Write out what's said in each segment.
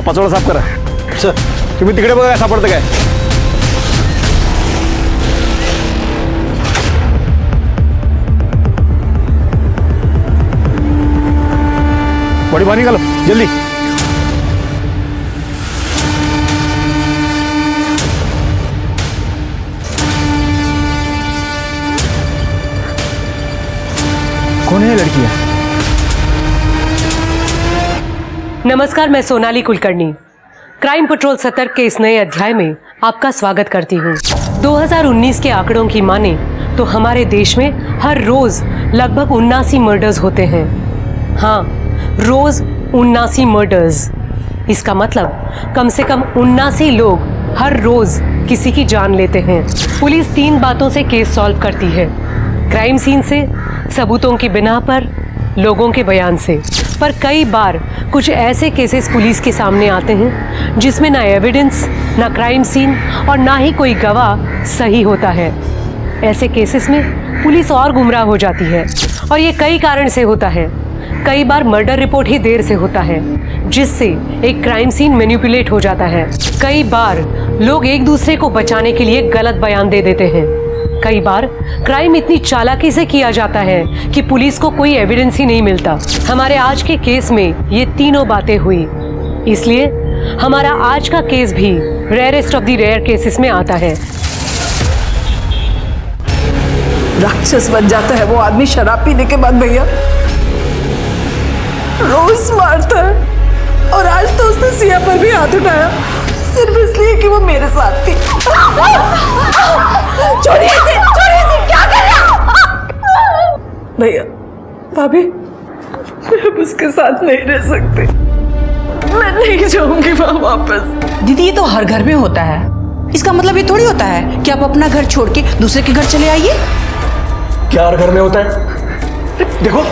हा पाचोळा साफ करा. सर तुम्ही तिकडे बघा सापडतं काय. बड़ी पानी निकालो जल्दी. कौन है लड़की है? नमस्कार, मैं सोनाली कुलकर्णी क्राइम पेट्रोल सतर्क के इस नए अध्याय में आपका स्वागत करती हूँ. 2019 के आंकड़ों की माने तो हमारे देश में हर रोज लगभग 79 मर्डर्स होते हैं. हाँ, रोज 79 मर्डर्स. इसका मतलब कम से कम 79 लोग हर रोज किसी की जान लेते हैं. पुलिस 3 बातों से केस सॉल्व करती है: क्राइम सीन से, सबूतों की बिना पर, लोगों के बयान से. पर कई बार कुछ ऐसे केसेस पुलिस के सामने आते हैं जिसमें ना एविडेंस, ना क्राइम सीन और ना ही कोई गवाह सही होता है. ऐसे केसेस में पुलिस और गुमराह हो जाती है और ये कई कारण से होता है. कई बार मर्डर रिपोर्ट ही देर से होता है जिससे एक क्राइम सीन मैनिपुलेट हो जाता है. कई बार लोग एक दूसरे को बचाने के लिए गलत बयान दे देते हैं. कई बार क्राइम इतनी चालाकी से किया जाता है कि पुलिस को कोई एविडेंस ही नहीं मिलता. हमारे आज के केस में ये तीनों बातें हुई, इसलिए हमारा आज का केस भी rarest of the rare cases में आता है. राक्षस बन जाता है वो आदमी शराब पीने के बाद भैया. रोज मारता है और आज तो उसने सिया पर भी हाथ उठाया सिर्फ इसलिए कि वो मेरे साथ थी. छोड़िए इसे, क्या कर रहे हो? भैया, भाभी, मैं अब उसके साथ नहीं रह सकती. मैं नहीं जाऊंगी वहां वापस. दीदी, ये तो हर घर में होता है. इसका मतलब ये थोड़ी होता है कि आप अपना घर छोड़ के दूसरे के घर चले आइए. क्या हर घर में होता है? देखो,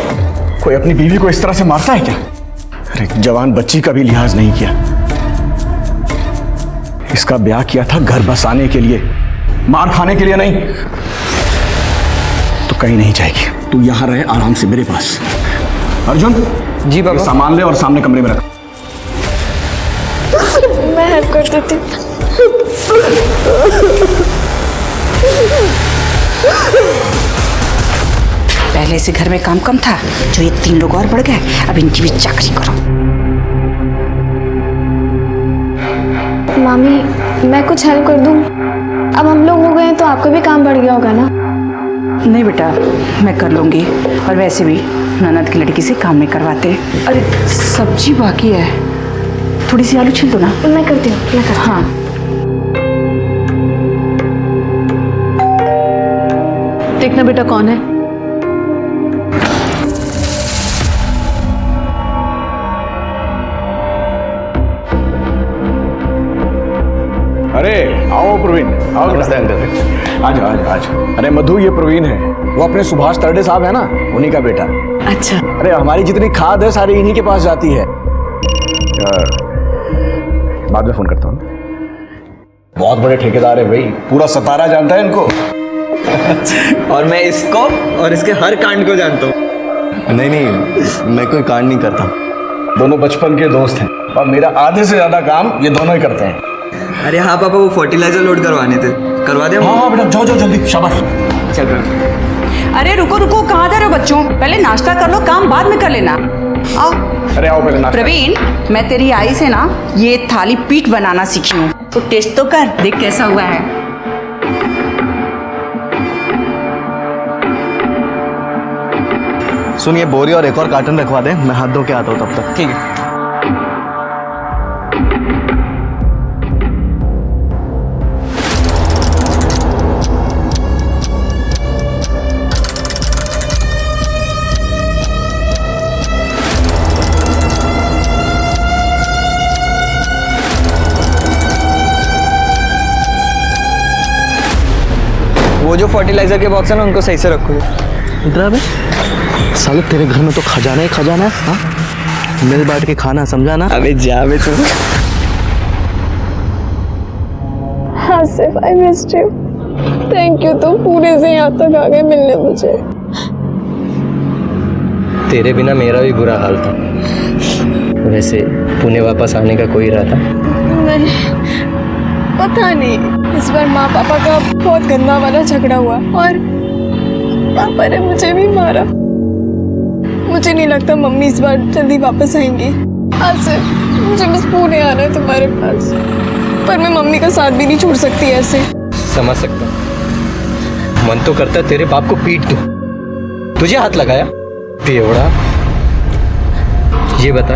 कोई अपनी बीवी को इस तरह से मारता है क्या? अरे जवान बच्ची का भी लिहाज नहीं किया. इसका ब्याह किया था घर बसाने के लिए, मार खाने के लिए नहीं. तो कहीं नहीं जाएगी. तू यहां रहे आराम से मेरे पास. अर्जुन जी बाबा. सामान ले और सामने कमरे में रख. मैं हेल्प कर देती हूँ. पहले से घर में काम कम था, जो ये 3 लोग और बढ़ गए. अब इनकी भी चाकरी करो. मामी, मैं कुछ हेल्प कर दूँ? अब हम लोग हो गए तो आपका भी काम बढ़ गया होगा ना? नहीं बेटा, मैं कर लूंगी. और वैसे भी ननद की लड़की से काम नहीं करवाते. अरे सब्जी बाकी है, थोड़ी सी आलू छील दो ना. मैं करती हूँ, मैं करती हूँ. हाँ. देखना बेटा कौन है. अरे आओ प्रवीण, आओ. नमस्ते अंकल. आज आज आज. अरे मधु, ये प्रवीण है. वो अपने सुभाष तरडे साहब है ना, उन्हीं का बेटा. अच्छा. अरे हमारी जितनी खाद है सारी इन्हीं के पास जाती है. बाद में फोन करता हूँ. बहुत बड़े ठेकेदार है भाई, पूरा सतारा जानता है इनको. और मैं इसको और इसके हर कांड को जानता हूँ. नहीं, मैं कोई कांड नहीं करता. दोनों बचपन के दोस्त हैं और मेरा आधे से ज्यादा काम ये दोनों ही करते हैं. अरे हाँ पापा, वो फर्टिलाइजर लोड करवाने थे, करवा दे. हाँ हाँ बेटा, जाओ जाओ जल्दी. शाबाश. चल रहा. अरे रुको रुको, कहाँ जा रहे हो बच्चों? पहले नाश्ता कर लो, काम बाद में कर लेना. आओ. अरे आओ पहले नाश्ता. प्रवीण, मैं तेरी आई से ना ये थाली पीठ बनाना सीखी हूँ, तो टेस्ट तो कर, देख कैसा हुआ है. सुनिए, बोरी और एक और कार्टन रखवा दे, मैं हाथ धो के आता हूँ तब तक. ठीक है. वो जो फर्टिलाइजर के बॉक्स है ना, उनको सही से रखो. इधर अबे साले, तेरे घर में तो खजाना ही खजाना है. हाँ, मिल बांट के खाना, समझा ना? अबे जा बे तू. Asif, I missed you. Thank you, तुम पूरे से यहाँ तक आ गए मिलने मुझे. तेरे बिना मेरा भी बुरा हाल था. वैसे पुणे वापस आने का कोई इरादा? नहीं, पता नहीं, इस बार माँ पापा का बहुत गंदा वाला झगड़ा हुआ और पापा ने मुझे भी मारा। मुझे नहीं लगता मम्मी इस बार जल्दी वापस आएंगी। आसिफ, मुझे बस पुणे आना है तुम्हारे पास, पर मैं मम्मी का साथ भी नहीं छोड़ सकती ऐसे। समझ सकता हूँ, मन तो करता है तेरे बाप को पीट दूं। तुझे हाथ लगाया बेवड़ा। ये बता,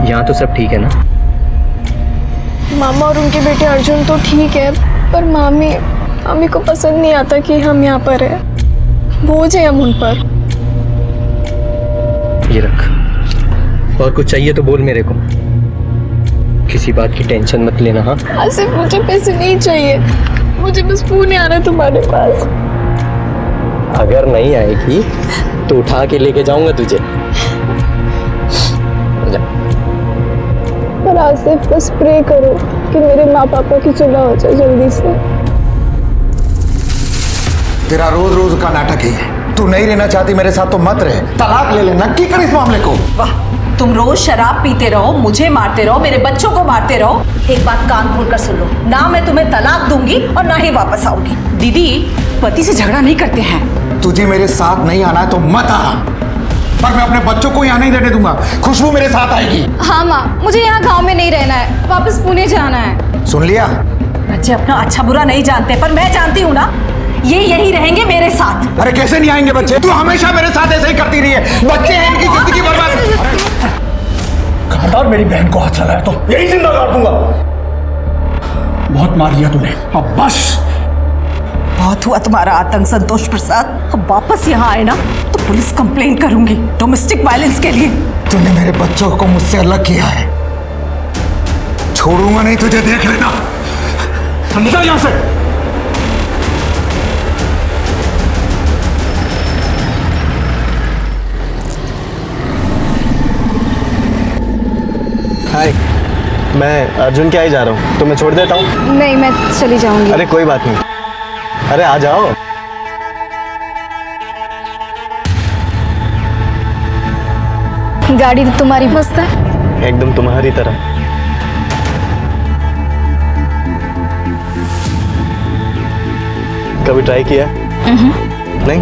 यहाँ तो सब ठीक है ना? मामा और उनके बेटे अर्जुन तो ठीक है, पर मामी को पसंद नहीं आता कि हम यहाँ पर हैं। बोझ है हम उन पर। ये रख, और कुछ चाहिए तो बोल मेरे को। किसी बात की टेंशन मत लेना। हाँ आसिफ, मुझे पैसे नहीं चाहिए, मुझे बस पुणे आना है तुम्हारे पास। अगर नहीं आएगी तो उठा के लेके जाऊंगा तुझे। जा। पर आसिफ, बस प्रे करो कि मेरे माँ पापा की सुलह हो जाए जल्दी से। तेरा रोज रोज का नाटक ही है। तू नहीं रहना चाहती मेरे साथ तो मत रहे, तलाक ले ले, नक्की कर इस मामले को। वाह, तुम रोज शराब पीते रहो, मुझे मारते रहो, मेरे बच्चों को मारते रहो। एक बात कान खोल कर सुन लो, ना मैं तुम्हें तलाक दूंगी और ना ही वापस आऊंगी। दीदी, पति से झगड़ा नहीं करते हैं। तुझे मेरे साथ नहीं आना है तो मत आ, पर मैं अपने बच्चों को यहाँ नहीं रहने दूंगा। खुशबू मेरे साथ आएगी। हाँ माँ, मुझे यहाँ गांव में नहीं रहना है, वापस पुणे जाना है। सुन लिया? बच्चे अपना अच्छा बुरा नहीं जानते, पर मैं जानती हूँ ना, ये यही रहेंगे मेरे साथ। अरे कैसे नहीं आएंगे बच्चे? तू हमेशा मेरे साथ ऐसे ही करती रही है। बच्चे हैं, इनकी जिंदगी बर्बाद। खबरदार मेरी बहन को हाथ लगाया तो यही जिंदा गाड़ दूंगा। बहुत मार लिया तूने, अब बस। बहुत हुआ तुम्हारा आतंक संतोष प्रसाद। अब वापस यहाँ आए ना तो पुलिस कंप्लेन करूंगी डोमेस्टिक वायलेंस के लिए। तूने मेरे बच्चों को मुझसे अलग किया है, छोड़ूंगा नहीं तुझे, देख लेना। निकल यहाँ से। हाय, मैं अर्जुन के यहाँ ही जा रहा हूँ, तो मैं छोड़ देता हूँ। नहीं, मैं चली जाऊंगी। अरे कोई बात नहीं, अरे आ जाओ। गाड़ी तो तुम्हारी मस्त है। एकदम तुम्हारी तरह। कभी ट्राई किया? नहीं?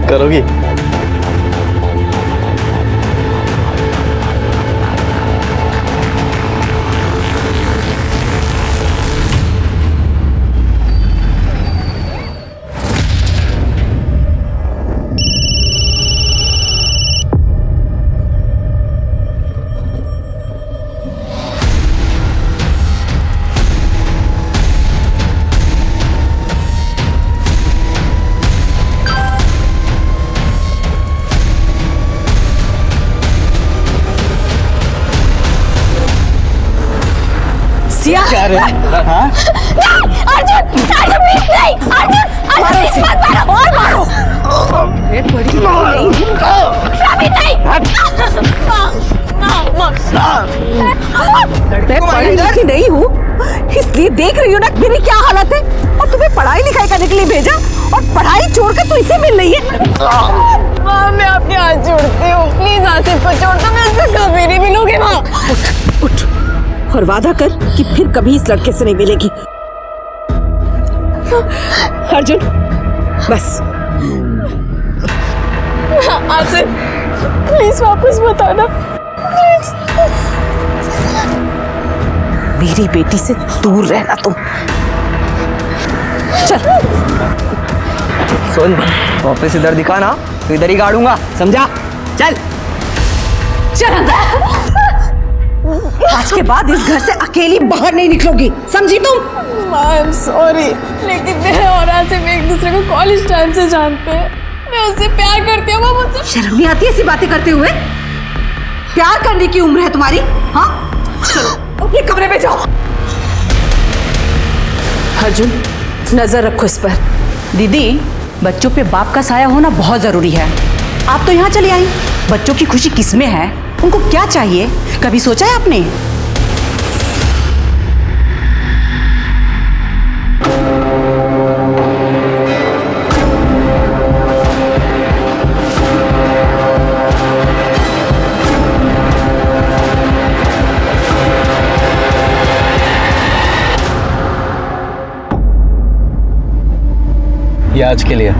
करोगी? क्या रे? हाँ? अर्जुन, अर्जुन प्लीज नहीं, अर्जुन, अर्जुन प्लीज मत मारो, और मारो। अभी नहीं। मैं पढ़ी लिखी नहीं हूँ, इसलिए देख रही हूँ ना मेरी क्या हालत है। और तुम्हें पढ़ाई लिखाई करने के लिए भेजा और पढ़ाई छोड़कर तू इसे मिल रही है। माँ, मैं आपके हाथ जोड़ती हूँ, प्लीज आसिफ को छोड़ दो, मैं उससे कभी नहीं मिलूंगी। माँ उठ और वादा कर कि फिर कभी इस लड़के से नहीं मिलेगी। अर्जुन, बस। आसिफ, प्लीज वापस मत आना, प्लीज। मेरी बेटी से दूर रहना तुम। चल। सुन, वापस इधर दिखा ना तो इधर ही गाड़ूंगा, समझा? चल। चल अंदर। आज के बाद इस घर से अकेली बाहर नहीं निकलोगी, समझी तुम? आई एम सॉरी, लेकिन मैं और आसिफ एक दूसरे को कॉलेज टाइम से जानते हैं। मैं उससे प्यार करती हूँ, वो मुझसे। शर्म नहीं आती ऐसी बातें करते हुए? प्यार करने की उम्र है तुम्हारी? हाँ, चलो अपने कमरे में जाओ। अर्जुन, नजर रखो इस पर। दीदी, बच्चों पे बाप का साया होना बहुत जरूरी है। आप तो यहाँ चली आई, बच्चों की खुशी किसमें है, उनको क्या चाहिए, कभी सोचा है आपने? ये आज के लिए।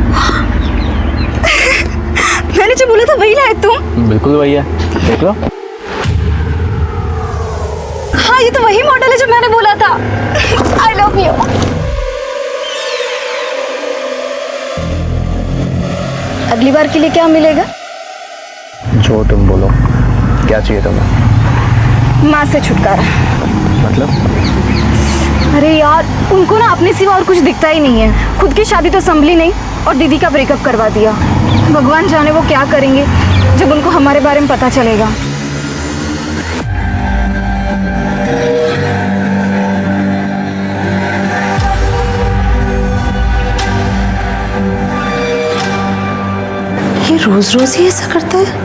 मैंने जो बोला था वही लाए तुम? बिल्कुल भैया, देख लो। हाँ, ये तो वही मॉडल है जो मैंने बोला था। I love you. अगली बार के लिए क्या मिलेगा? जो तुम बोलो। क्या चाहिए तुम्हें? माँ से छुटकारा। मतलब? अरे यार, उनको ना अपने सिवा और कुछ दिखता ही नहीं है। खुद की शादी तो संभली नहीं और दीदी का ब्रेकअप करवा दिया। भगवान जाने वो क्या करेंगे जब उनको हमारे बारे में पता चलेगा। ये रोज रोज ही ऐसा करता है।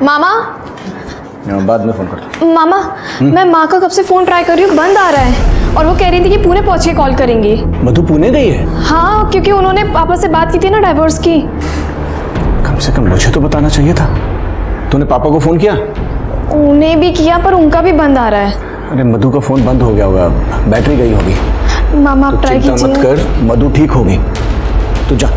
मामा, बाद में फोन करता हूँ। मामा, मैं माँ का कब से फोन ट्राई कर रही हूँ, बंद आ रहा है। और वो कह रही थी कि पुणे पहुँच के कॉल करेंगी। मधु पुणे गई है? हाँ, क्योंकि उन्होंने पापा से बात की थी ना डाइवोर्स की। कम से कम मुझे तो बताना चाहिए था। तूने पापा को फोन किया? उन्हें भी किया पर उनका भी बंद आ रहा है। अरे मधु का फोन बंद हो गया होगा, बैटरी गई होगी। मामा आप ट्राई चिंता मत कीजिए। कर, मधु ठीक होगी। तू जा।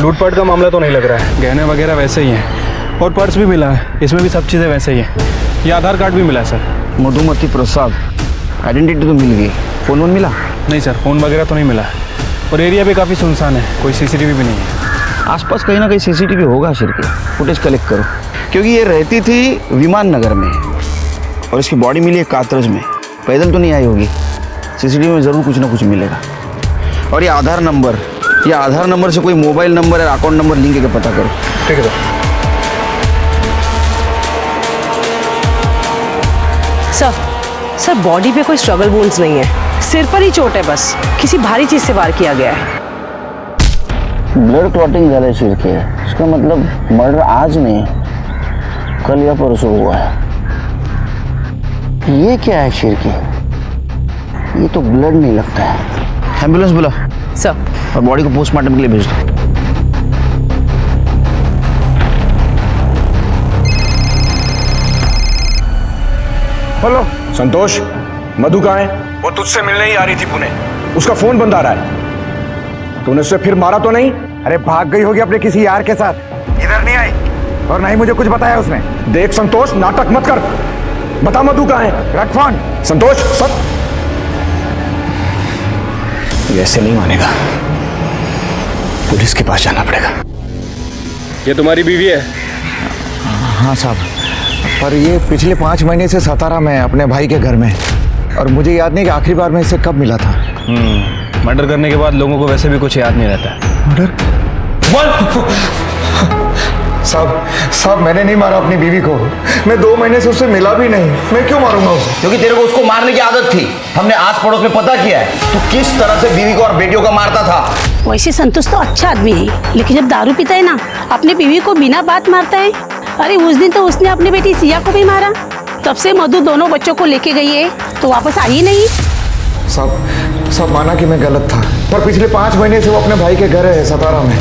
लूटपाट का मामला तो नहीं लग रहा है, गहने वगैरह वैसे ही हैं और पर्स भी मिला है, इसमें भी सब चीज़ें वैसे ही हैं। ये आधार कार्ड भी मिला है सर। मधुमती प्रसाद, आइडेंटिटी तो मिल गई, फोन वोन मिला? नहीं सर, फ़ोन वगैरह तो नहीं मिला है और एरिया भी काफ़ी सुनसान है, कोई सीसीटीवी भी नहीं है। आसपास कहीं ना कहीं सीसीटीवी होगा सिर के, फुटेज कलेक्ट करो। क्योंकि ये रहती थी विमान नगर में और इसकी बॉडी मिली है कात्रज में, पैदल तो नहीं आई होगी। सीसीटीवी में ज़रूर कुछ ना कुछ मिलेगा। और ये आधार नंबर से कोई मोबाइल नंबर या अकाउंट नंबर लिंक करके पता करो। ठीक है सर। सर बॉडी पे कोई स्ट्रगल वुंड्स नहीं है, सिर पर ही चोट है बस, किसी भारी चीज से वार किया गया है। ब्लड क्लॉटिंग झाले सिर के, इसका मतलब मर्डर आज नहीं, कल या परसों हुआ है। ये क्या है सिर की? ये तो ब्लड नहीं लगता है। एम्बुलेंस बुला सर। और बॉडी को पोस्टमार्टम के लिए भेज दो। हेलो संतोष, मधु कहाँ है? वो तुझसे मिलने ही आ रही थी पुणे, उसका फोन बंद आ रहा है। तूने उसे फिर मारा तो नहीं? अरे भाग गई होगी अपने किसी यार के साथ, इधर नहीं आई और नहीं मुझे कुछ बताया उसने। देख संतोष, नाटक मत कर, बता मधु कहाँ है? रख फोन। संतोष सब ये ऐसे नहीं मानेगा, पुलिस के पास जाना पड़ेगा। ये तुम्हारी बीवी है? हाँ साहब, पर ये पिछले 5 महीने से सतारा में है अपने भाई के घर में, और मुझे याद नहीं कि आखिरी बार मैं इससे कब मिला था। मर्डर करने के बाद लोगों को वैसे भी कुछ याद नहीं रहता। मर्डर? साहब मैंने नहीं मारा अपनी बीवी को, मैं 2 महीने से उससे मिला भी नहीं, मैं क्यों मारूंगा उसे? क्योंकि तेरे को उसको मारने की आदत थी। हमने आस पड़ोस में पता किया है तू किस तरह से बीवी को और बेटियों को मारता था। वैसे संतोष तो अच्छा आदमी है, लेकिन जब दारू पीता है ना, अपनी बीवी को बिना बात मारता है। अरे उस दिन तो उसने अपनी बेटी सिया को भी मारा, तब से मधु दोनों बच्चों को लेके गई है तो वापस आई ही नहीं। साहब माना कि मैं गलत था, पर पिछले 5 महीने से वो अपने भाई के घर है सतारा में,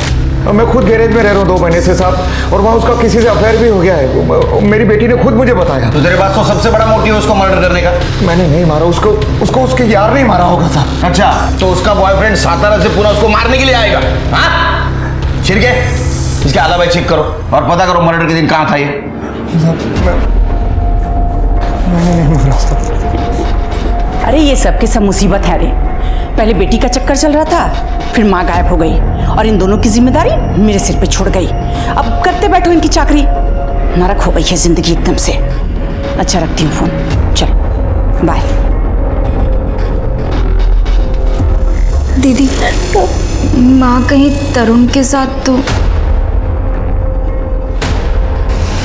और मैं खुद गैरेज में रह रहा हूँ 2 महीने से साहब, और वहाँ उसका किसी से अफेयर भी हो गया है। मेरी बेटी ने खुद मुझे बताया। तो तेरे पास तो सबसे बड़ा मोटिव है उसको मर्डर करने का। मैंने नहीं मारा उसको उसके यार नहीं मारा होगा साहब। अच्छा, तो उसका बॉयफ्रेंड सातारा से पूरा उसको मारने के लिए आएगा? हाँ छिड़के, इसके आला भाई चेक करो और पता करो मर्डर के दिन कहाँ था ये। अरे ये सब की सब मुसीबत है रे। पहले बेटी का चक्कर चल रहा था, फिर माँ गायब हो गई और इन दोनों की जिम्मेदारी मेरे सिर पे छोड़ गई। अब करते बैठो इनकी चाकरी। नरक हो गई है जिंदगी एकदम से। अच्छा रखती हूँ फोन, चलो बाय। दीदी माँ कहीं तरुण के साथ तो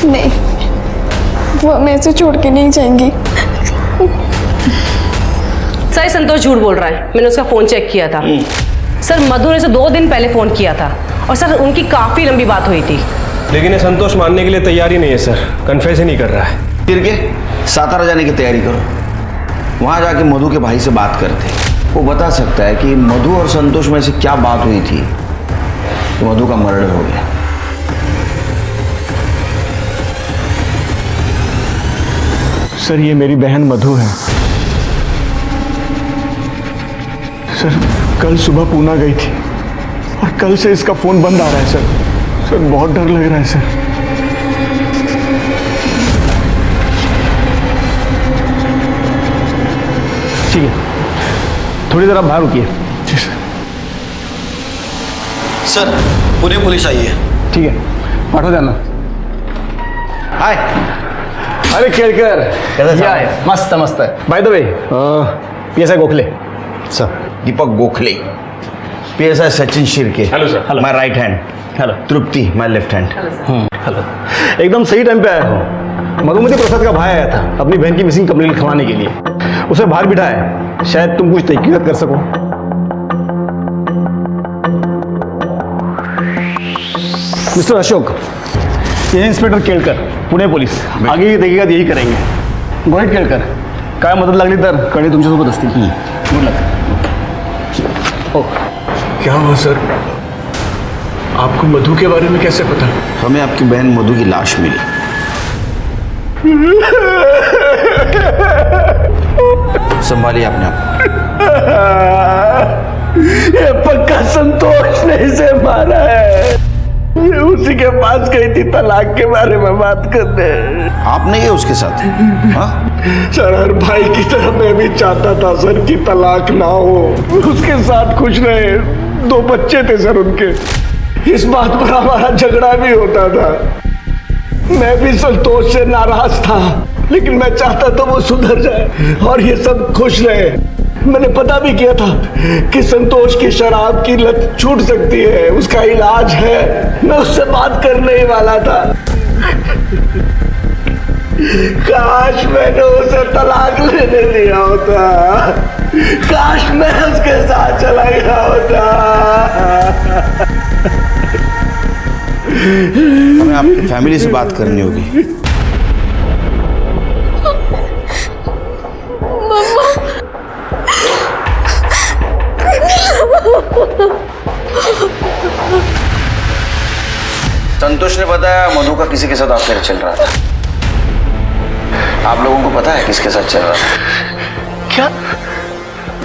नहीं, वो हमें ऐसे छोड़ के नहीं जाएंगी। सर संतोष झूठ बोल रहा है, मैंने उसका फ़ोन चेक किया था। सर मधु ने उसे 2 दिन पहले फ़ोन किया था और सर उनकी काफ़ी लंबी बात हुई थी। लेकिन ये संतोष मानने के लिए तैयार ही नहीं है सर, कन्फेस ही नहीं कर रहा है। फिर के सातारा जाने की तैयारी करो, वहाँ जाके मधु के भाई से बात करते। वो बता सकता है कि मधु और संतोष में से क्या बात हुई थी तो मधु का मर्डर हो गया। सर ये मेरी बहन मधु है। सर कल सुबह पूना गई थी और कल से इसका फोन बंद आ रहा है सर। सर बहुत डर लग रहा है सर। ठीक है, थोड़ी देर आप बाहर रुकिए। जी सर। सर पुणे पुलिस आई है। ठीक है, पाठो जाना। हाय। अरे केळकर कैसा या है? मस्त मस्त by the way PSI Gokhale sir Deepak Gokhale, PSI Sachin Shirke. Hello sir. My right hand. Hello. Tripti my left hand. Hello. एकदम सही टाइम पे आया हो। मधुमती प्रसाद का भाई आया था अपनी बहन की मिसिंग कंप्लेंट लिखवाने के लिए। उसे बाहर बिठाया है, शायद तुम कुछ तहकीकात कर सको। मिस्टर अशोक, ये इंस्पेक्टर केळकर, पुणे पोलीस। आगे की तहकीकात यही करेंगे। गोहित केळकर, काय मदत लागली तर कळे तुमच्यासोबत असतील। Good luck. क्या हुआ सर? आपको मधु के बारे में कैसे पता? हमें आपकी बहन मधु की लाश मिली। संभालिए अपने आप। ये पक्का संतोष ने इसे मारा है। ये उसी के पास गई थी तलाक के बारे में बात करने। आप नहीं है उसके साथ? हाँ? सर हर भाई की तरह मैं भी चाहता था सर कि तलाक ना हो, उसके साथ खुश रहे। 2 बच्चे थे सर उनके। इस बात पर हमारा झगड़ा भी होता था। मैं भी संतोष से नाराज था, लेकिन मैं चाहता था वो सुधर जाए और ये सब खुश रहे। मैंने पता भी किया था कि संतोष की शराब की लत छूट सकती है, उसका इलाज है। मैं उससे बात करने ही वाला था। काश मैंने उसे तलाक लेने दिया होता, काश मैं उसके साथ चला गया होता। हमें आपकी फैमिली से बात करनी होगी। संतोष ने बताया मधु का किसी के साथ अफेयर चल रहा था। आप लोगों को पता है किसके साथ चल रहा था? क्या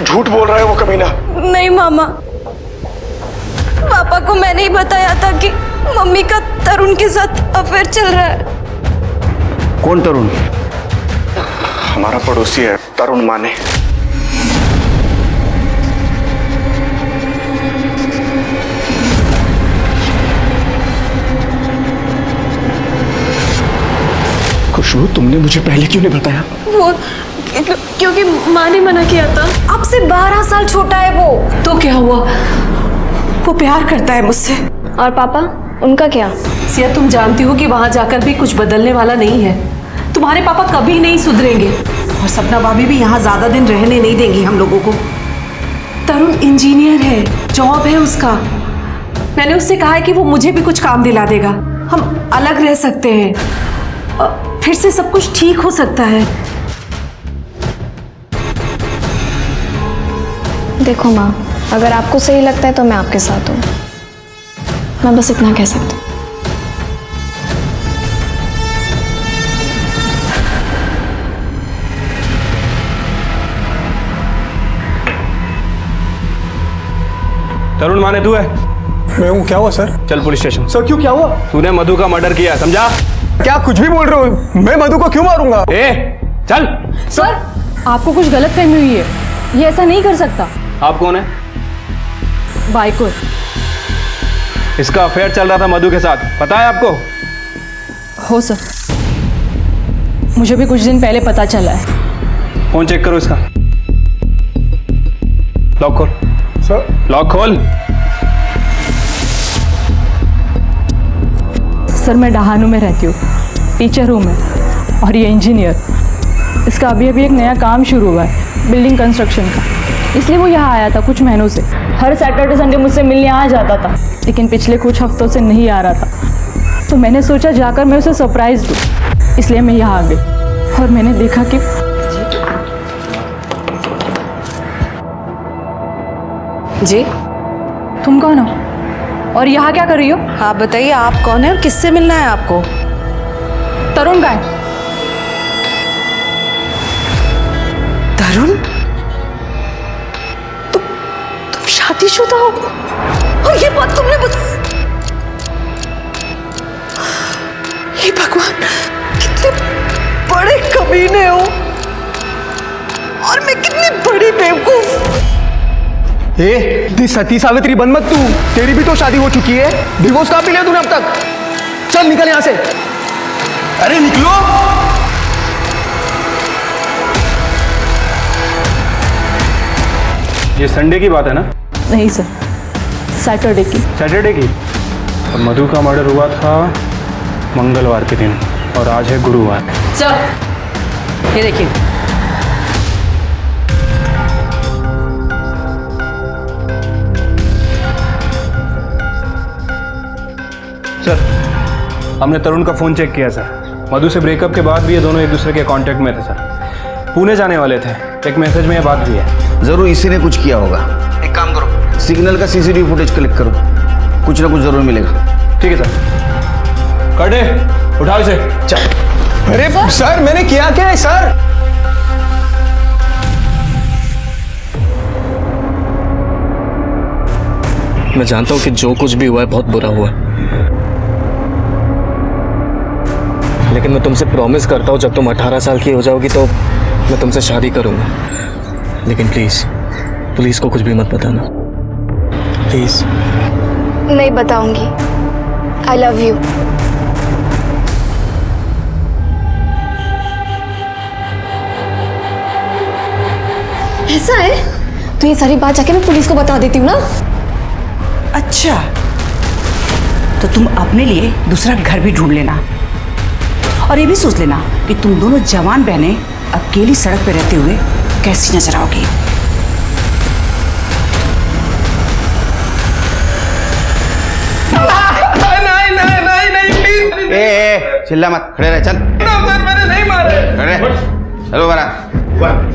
झूठ बोल रहा है वो कमीना? नहीं मामा, पापा को मैंने ही बताया था कि मम्मी का तरुण के साथ अफेयर चल रहा है। कौन तरुण? हमारा पड़ोसी है तरुण माने। खुशबू, तुमने मुझे पहले क्यों नहीं बताया? वो क्योंकि माँ ने मना किया था। आपसे 12 साल छोटा है वो। तो क्या हुआ? वो प्यार करता है मुझसे। और पापा, उनका क्या? सिया, तुम जानती हो कि वहां जाकर भी कुछ बदलने वाला नहीं है। तुम्हारे पापा कभी नहीं सुधरेंगे और सपना भाभी भी यहाँ ज्यादा दिन रहने नहीं देंगी हम लोगों को। तरुण इंजीनियर है, जॉब है उसका। मैंने उससे कहा है कि वो मुझे भी कुछ काम दिला देगा, हम अलग रह सकते हैं, फिर से सब कुछ ठीक हो सकता है। देखो माँ, अगर आपको सही लगता है तो मैं आपके साथ हूँ। मैं बस इतना कह सकती हूँ। तरुण माने तू है? मैं हूँ। क्या हुआ सर? चल पुलिस स्टेशन। सर क्यों, क्या हुआ? तूने मधु का मर्डर किया, समझा? क्या कुछ भी बोल रहे हो? मैं मधु को क्यों मारूंगा? ए चल। सर आपको कुछ गलत फहमी हुई है, ये ऐसा नहीं कर सकता। आप कौन है? बाइकुल। इसका अफेयर चल रहा था मधु के साथ, पता है आपको? हो सर, मुझे भी कुछ दिन पहले पता चला है। फोन चेक करो इसका। लॉक खोल। सर लॉक खोल। सर मैं डहानू में रहती हूँ, टीचर हूँ मैं, और ये इंजीनियर। इसका अभी अभी एक नया काम शुरू हुआ है, बिल्डिंग कंस्ट्रक्शन का, इसलिए वो यहाँ आया था कुछ महीनों से। हर सैटरडे संडे मुझसे मिलने आ जाता था, लेकिन पिछले कुछ हफ्तों से नहीं आ रहा था। तो मैंने सोचा जाकर मैं उसे सरप्राइज़ दूँ, इसलिए मैं यहाँ आ गई। और मैंने देखा कि जी, तुम कौन हो और यहाँ क्या कर रही हो? आप बताइए आप कौन है और किससे मिलना है आपको? तरुण का है। तरुण? तुम शादीशुदा हो और ये बात तुमने हे भगवान, कितने बड़े कमीने हो और मैं कितनी बड़ी बेवकूफ। दी सती सावित्री बन मत तू, तेरी भी तो शादी हो चुकी है। डिवोर्स कहाँ मिला तूने अब तक? चल निकल यहाँ से। अरे निकलो। ये संडे की बात है ना? नहीं सर, सैटरडे की। सैटरडे की? और मधु का मर्डर हुआ था मंगलवार के दिन और आज है गुरुवार। सर ये देखिए, सर हमने तरुण का फ़ोन चेक किया सर। मधु से ब्रेकअप के बाद भी ये दोनों एक दूसरे के कांटेक्ट में थे सर। पुणे जाने वाले थे, एक मैसेज में ये बात भी है। जरूर इसी ने कुछ किया होगा। एक काम करो, सिग्नल का सीसीटीवी फुटेज कलेक्ट करो, कुछ ना कुछ जरूर मिलेगा। ठीक है सर। कर्डे उठाओ इसे। चल। अरे सर मैंने किया क्या है सर? मैं जानता हूं कि जो कुछ भी हुआ है बहुत बुरा हुआ है, लेकिन मैं तुमसे प्रॉमिस करता हूं जब तुम 18 साल की हो जाओगी तो मैं तुमसे शादी करूंगा। लेकिन प्लीज पुलिस को कुछ भी मत बताना, प्लीज। नहीं बताऊंगी। I love you. ऐसा है तो ये सारी बात जाके मैं पुलिस को बता देती हूँ ना। अच्छा, तो तुम अपने लिए दूसरा घर भी ढूंढ लेना, और ये भी सोच लेना कि तुम दोनों जवान बहनें अकेली सड़क पे रहते हुए कैसी नजर आओगी। ए, चिल्ला मत, खड़े रह, चल। सर मैंने नहीं मारा है। खड़े, चलो बरा।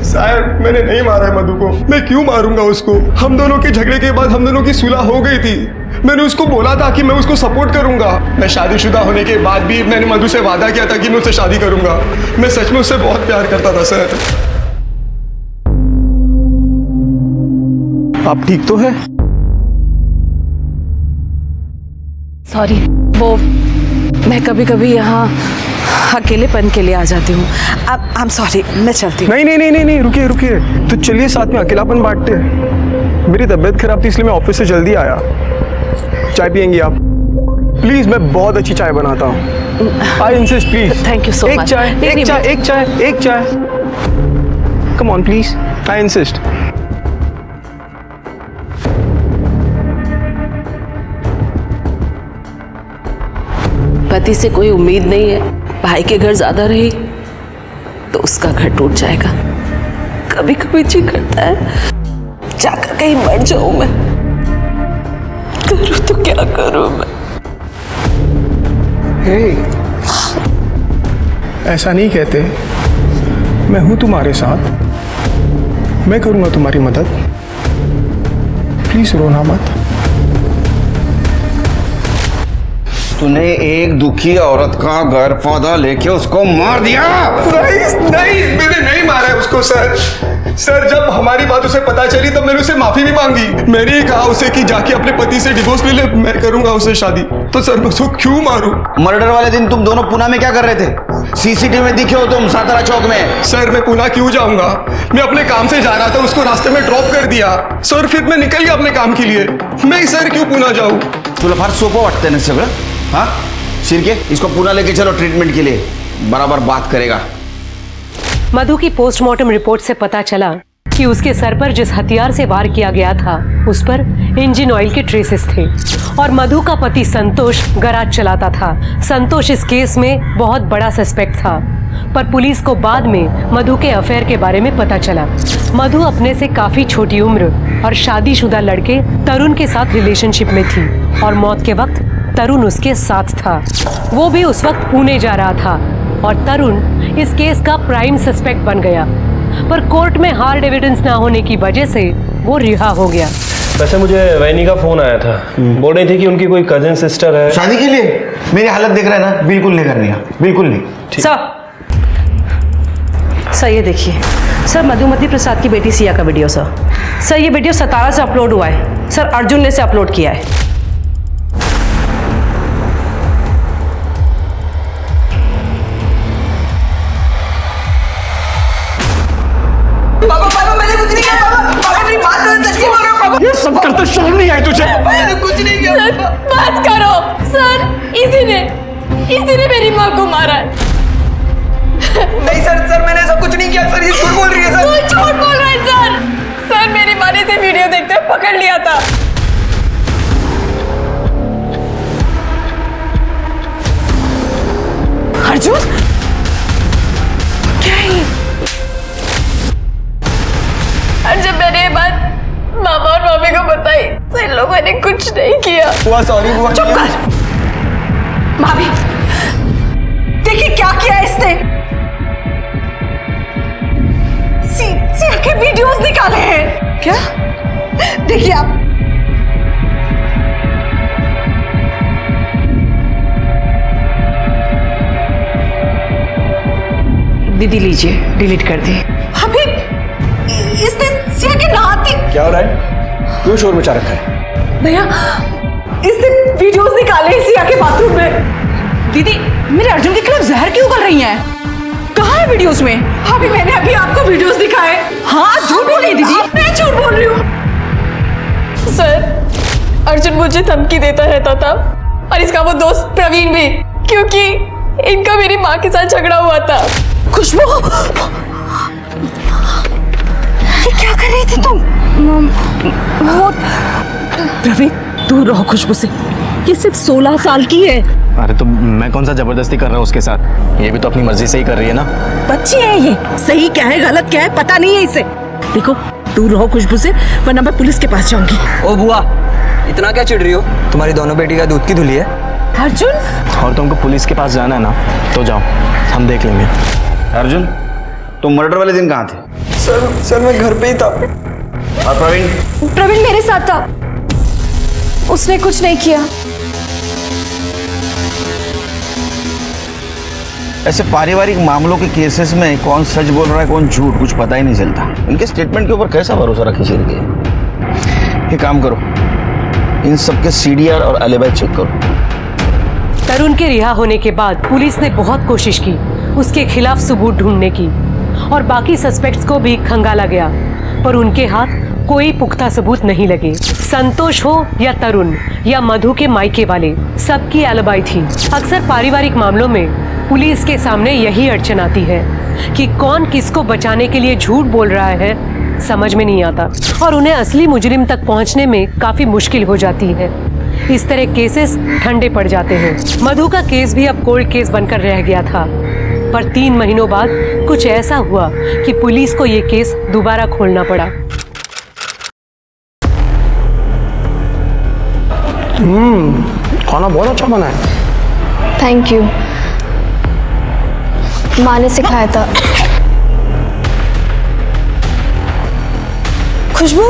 साहब मैंने नहीं मारा है मधु को। मैं क्यों मारूंगा उसको? हम दोनों के झगड़े के बाद हम दोनों की सुलह हो गई थी। मैंने उसको बोला था कि मैं उसको सपोर्ट करूंगा। मैं शादीशुदा होने के बाद भी मैंने मधु से वादा किया था कि मैं उससे शादी करूंगा। मैं सच में उससे बहुत प्यार करता था सर। आप ठीक तो है? सॉरी, वो मैं कभी कभी यहाँ अकेलेपन के लिए आ जाती हूँ। आई एम सॉरी, मैं चलती हूँ। नहीं रुकिए रुकिए। तो चलिए साथ में अकेलापन बांटते हैं। मेरी तबीयत खराब थी इसलिए मैं ऑफिस से जल्दी आया। चाय पियेंगी आप? प्लीज, मैं बहुत अच्छी चाय बनाता हूँ। I insist please. Thank you so much. एक चाय। Come on please, I insist. पति से कोई उम्मीद नहीं है, भाई के घर ज्यादा रही तो उसका घर टूट जाएगा। कभी कभी जी करता है जाकर कहीं मर जाऊं मैं। करूं तो क्या करूं मैं? ऐसा नहीं कहते। मैं हूं तुम्हारे साथ, मैं करूंगा तुम्हारी मदद। प्लीज रोना मत। तूने एक दुखी औरत का घर पौधा लेके उसको मार दिया। नहीं मैंने नहीं मारा है उसको सर। सर जब हमारी बात उसे पता चली तब मैंने उसे माफी भी मांगी। मैंने ही कहा उसे कि जाके अपने पति से डिवोर्स ले ले, मैं करूंगा उसे शादी। तो सर मैं उसको क्यों मारूं? मर्डर वाले दिन तुम दोनों पुणे में क्या कर रहे थे? सीसीटीवी में दिखे हो तुम सातारा चौक में। सर मैं पुणे क्यों जाऊंगा? मैं अपने काम से जा रहा था, उसको रास्ते में ड्रॉप कर दिया सर, फिर मैं निकल गया अपने काम के लिए। मैं सर क्यों पुणे जाऊं? तुला फार सोपं वाटतंय ना सगळं? हाँ शिर्के, इसको पुणे लेके चलो ट्रीटमेंट के लिए, बराबर बात करेगा। मधु की पोस्टमार्टम रिपोर्ट से पता चला कि उसके सर पर जिस हथियार से वार किया गया था उस पर इंजन ऑयल के ट्रेसेस थे और मधु का पति संतोष गैराज चलाता था। संतोष इस केस में बहुत बड़ा सस्पेक्ट था, पर पुलिस को बाद में मधु के अफेयर के बारे में पता चला। मधु अपने से काफी छोटी उम्र और शादीशुदा लड़के तरुण के साथ रिलेशनशिप में थी और मौत के वक्त तरुण उसके साथ था। वो भी उस वक्त पुणे जा रहा था और तरुण इस केस का प्राइम सस्पेक्ट बन गया, पर कोर्ट में हार्ड एविडेंस ना होने की वजह से वो रिहा हो गया। वैसे मुझे वैनी का फोन आया था, बोल रही थी कि उनकी कोई कजिन सिस्टर है। शादी के लिए? मेरी हालत देख रहे हैं ना, बिल्कुल नहीं करनी है, बिल्कुल नहीं। सर ये देखिए सर, मधुमती प्रसाद की बेटी सिया का वीडियो सर ये वीडियो सतारा से अपलोड हुआ है सर, अर्जुन ने से अपलोड किया है। ये सब करते शर्म नहीं आई तुझे? मैंने कुछ नहीं किया। बात करो सर, इसी ने मेरी माँ को मारा है। नहीं सर मैंने ऐसा कुछ नहीं किया सर, ये झूठ बोल रही है सर। तू झूठ बोल रहा है सर मेरी माँ ने इसे वीडियो देखते हुए पकड़ लिया था। अर्जुन क्या है? और जब मैंने ये बात मामा और मामी को बताई तो इन लोगों ने कुछ नहीं किया। बुआ सॉरी बुआ। चुप कर भाभी, देखिए क्या किया इसने। सिया के वीडियोस निकाले हैं क्या? देखिए आप, दीदी लीजिए, डिलीट कर दी। अभी इसने सिया के नहाती। क्या हो रहा है? क्यों शोर मचा रखा है? भैया इसने वीडियोस निकाले सिया के बाथरूम में। दीदी मेरे अर्जुन के खिलाफ जहर क्यों उगल रही हैं? कहाँ है वीडियोस में? अभी मैंने अभी आपको वीडियोस दिखाए। हाँ झूठ बोल रही है दीदी। मैं झूठ बोल रही हूँ सर अर्जुन मुझे धमकी देता रहता था और इसका वो दोस्त प्रवीण भी, क्योंकि इनका मेरी माँ के साथ झगड़ा हुआ था। खुशबू क्या कर रही थी तुम? वो प्रवीण दूर रहो खुशबू से, ये सिर्फ 16 साल की है। अरे तो मैं कौन सा जबरदस्ती कर रहा हूँ उसके साथ? ये भी तो अपनी मर्जी से ही कर रही है ना। बच्ची है ये, सही क्या है गलत क्या है पता नहीं है इसे। देखो दूर रहो खुशबू से, वरना मैं पुलिस के पास जाऊंगी। ओ बुआ इतना क्या चिढ़ रही हो? तुम्हारी दोनों बेटी का दूध की धुली है। अर्जुन और तुमको पुलिस के पास जाना है ना तो जाओ, हम देख लेंगे। अर्जुन तुम मर्डर वाले दिन कहाँ थे? सर मैं घर पे ही था। और प्रवीण मेरे साथ था, उसने कुछ नहीं किया। ऐसे पारिवारिक मामलों के केसेस में कौन सच बोल रहा है कौन झूठ कुछ पता ही नहीं चलता। इनके स्टेटमेंट के ऊपर कैसा भरोसा रखे सिर के? ये काम करो, इन सबके सीडीआर और अलीबाई चेक करो। तरुण के रिहा होने के बाद पुलिस ने बहुत कोशिश की उसके खिलाफ सबूत ढूंढने की और बाकी सस्पेक्ट्स को भी खंगाला गया, पर उनके हाथ कोई पुख्ता सबूत नहीं लगे। संतोष हो या तरुण या मधु के मायके वाले, सबकी एलिबाई थी। अक्सर पारिवारिक मामलों में पुलिस के सामने यही अड़चन आती है कि कौन किसको बचाने के लिए झूठ बोल रहा है, समझ में नहीं आता और उन्हें असली मुजरिम तक पहुंचने में काफी मुश्किल हो जाती है। इस तरह केसेस ठंडे पड़ जाते हैं। मधु का केस भी अब कोल्ड केस बनकर रह गया था, पर 3 महीनों बाद कुछ ऐसा हुआ कि पुलिस को ये केस दोबारा खोलना पड़ा। खाना बहुत अच्छा बना है। थैंक यू, माँ ने सिखाया था। खुशबू